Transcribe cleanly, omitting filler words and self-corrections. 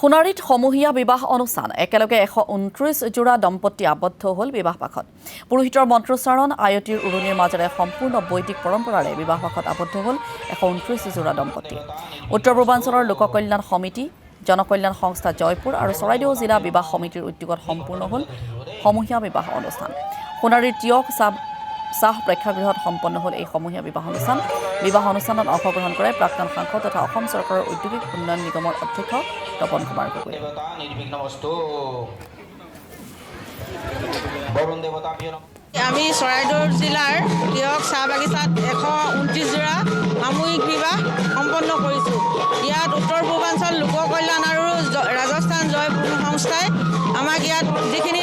সোণাৰীত সমূহীয়া বিবাহ অনুষ্ঠান একেলগে 129 জোড়া দম্পতি আবদ্ধ হ'ল বিবাহ পাশত পুৰোহিতৰ মন্ত্ৰোচ্চাৰণ আয়তীৰ উৰুনিৰ মাজেৰে সম্পূৰ্ণ বৈদিক পৰম্পৰাৰে বিবাহ পাশত আবদ্ধ হ'ল 129 জোড়া দম্পতি উত্তৰ পূৰ্বাঞ্চলৰ লোককল্যাণ সমিতি জনকল্যাণ সংস্থা জয়পুৰ আৰু চৰাইদেউ জিলা বিবাহ সমিতিৰ উদ্যোগত সম্পূৰ্ণ হ'ল সমূহীয়া বিবাহ অনুষ্ঠান সোণাৰীৰ তিয়ক চাহ প্ৰেক্ষাগৃহত সম্পন্ন হ'ল এই সমূহীয়া বিবাহ অনুষ্ঠানত অংশগ্ৰহণ কৰে প্ৰাক্তন সাংসদ তথা অসম চৰকাৰৰ ঔদ্যোগিক উন্নয়ন নিগমৰ অধ্যক্ষ তপন কুমাৰ গগৈ আমি চৰাইদেউ জিলাৰ তিয়ক চাহ বাগিচাত 129 জোড়া সামূহিক বিবাহ সম্পন্ন কৰিছোঁ। ইয়াত উত্তৰ পূৰ্বাঞ্চল লোককল্যাণ আৰু ৰাজস্থান জয়পুৰ সংস্থাই আমাক ইয়াত যিখিনি